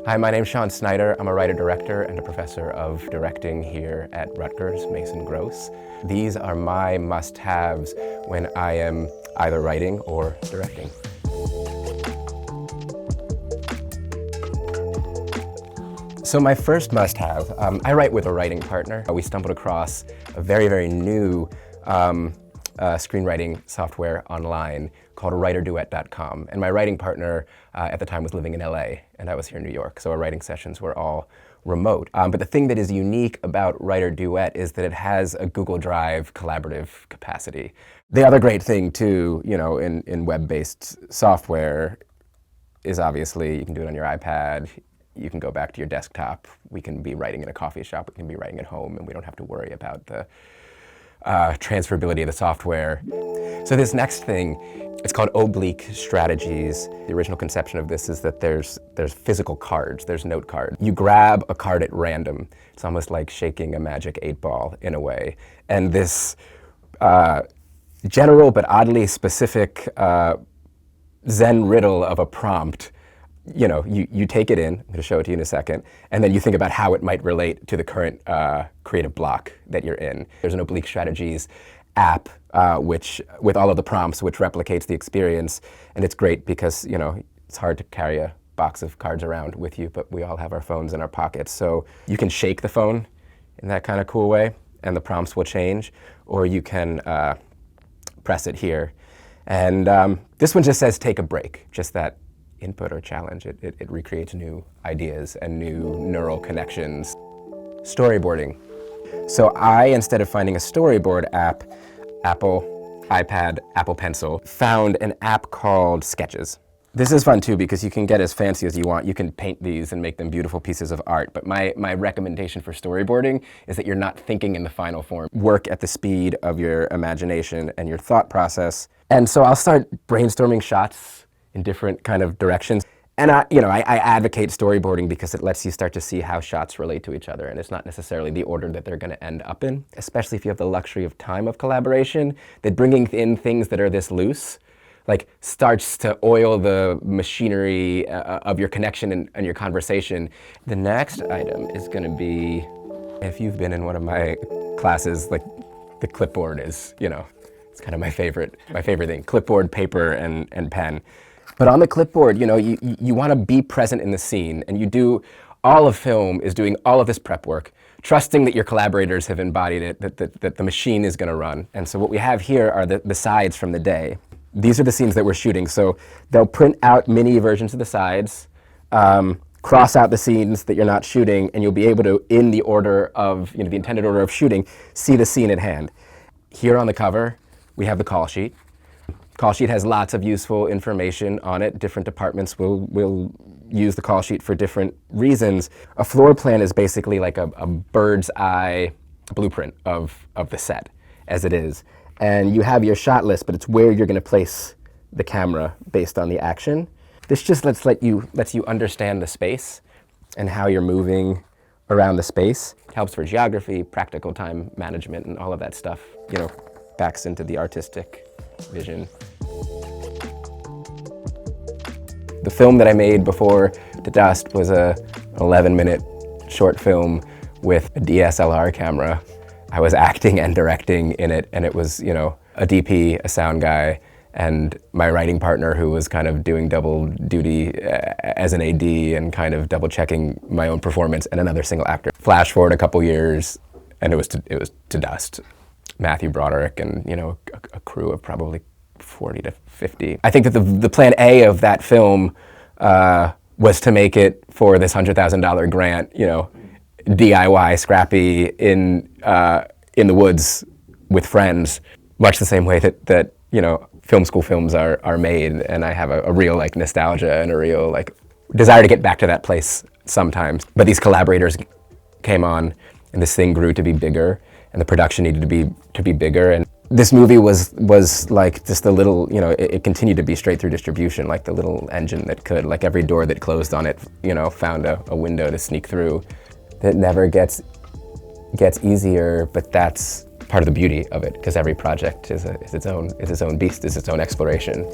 Hi, my name's Shawn Snyder. I'm a writer-director and a professor of directing here at Rutgers, Mason Gross. These are my must-haves when I am either writing or directing. So my first must-have, I write with a writing partner. We stumbled across a very, very new screenwriting software online called writerduet.com. And my writing partner at the time was living in LA, and I was here in New York, so our writing sessions were all remote. But the thing that is unique about Writer Duet is that it has a Google Drive collaborative capacity. The other great thing too, you know, in web-based software is obviously you can do it on your iPad, you can go back to your desktop, we can be writing in a coffee shop, we can be writing at home, and we don't have to worry about the transferability of the software. So this next thing, it's called oblique strategies. The original conception of this is that there's physical cards, there's note cards. You grab a card at random. It's almost like shaking a magic 8-ball in a way. And this general but oddly specific Zen riddle of a prompt, you know, you take it in, I'm going to show it to you in a second, and then you think about how it might relate to the current creative block that you're in. There's an oblique strategies app which, with all of the prompts, which replicates the experience, and it's great because, you know, it's hard to carry a box of cards around with you, but we all have our phones in our pockets. So you can shake the phone in that kind of cool way, and the prompts will change, or you can press it here. And this one just says take a break, just that input or challenge. It recreates new ideas and new neural connections. Storyboarding. So I, instead of finding a storyboard app, Apple iPad, Apple Pencil, found an app called Sketches. This is fun too because you can get as fancy as you want. You can paint these and make them beautiful pieces of art, but my recommendation for storyboarding is that you're not thinking in the final form. Work at the speed of your imagination and your thought process. And so I'll start brainstorming shots in different kind of directions. And I advocate storyboarding because it lets you start to see how shots relate to each other, and it's not necessarily the order that they're going to end up in, especially if you have the luxury of time of collaboration, that bringing in things that are this loose, like, starts to oil the machinery of your connection and your conversation. The next item is going to be, if you've been in one of my classes, like, the clipboard is, you know, it's kind of my favorite thing, clipboard, paper, and pen. But on the clipboard, you know, you want to be present in the scene, and you do, all of film is doing all of this prep work, trusting that your collaborators have embodied it, that the machine is going to run. And so what we have here are the sides from the day. These are the scenes that we're shooting, so they'll print out mini versions of the sides, cross out the scenes that you're not shooting, and you'll be able to, in the order of, you know, the intended order of shooting, see the scene at hand. Here on the cover, we have the call sheet. Call sheet has lots of useful information on it. Different departments will use the call sheet for different reasons. A floor plan is basically like a bird's eye blueprint of the set as it is. And you have your shot list, but it's where you're going to place the camera based on the action. This just lets you understand the space and how you're moving around the space. It helps for geography, practical time management, and all of that stuff, you know, backs into the artistic vision. The film that I made before To Dust was a 11-minute short film with a DSLR camera. I was acting and directing in it, and it was, you know, a DP, a sound guy, and my writing partner who was kind of doing double duty as an AD and kind of double checking my own performance, and another single actor. Flash forward a couple years, and it was To Dust. Matthew Broderick and, you know, a crew of probably 40 to 50. I think that the plan A of that film was to make it for this $100,000 grant, you know, DIY, scrappy, in the woods with friends, much the same way that you know, film school films are made, and I have a real, like, nostalgia and a real, like, desire to get back to that place sometimes. But these collaborators came on, and this thing grew to be bigger, and the production needed to be bigger. And this movie was like just a little, you know, it continued to be straight through distribution, like the little engine that could, like every door that closed on it, you know, found a window to sneak through. That never gets easier, but that's part of the beauty of it, because every project is its own beast, is its own exploration.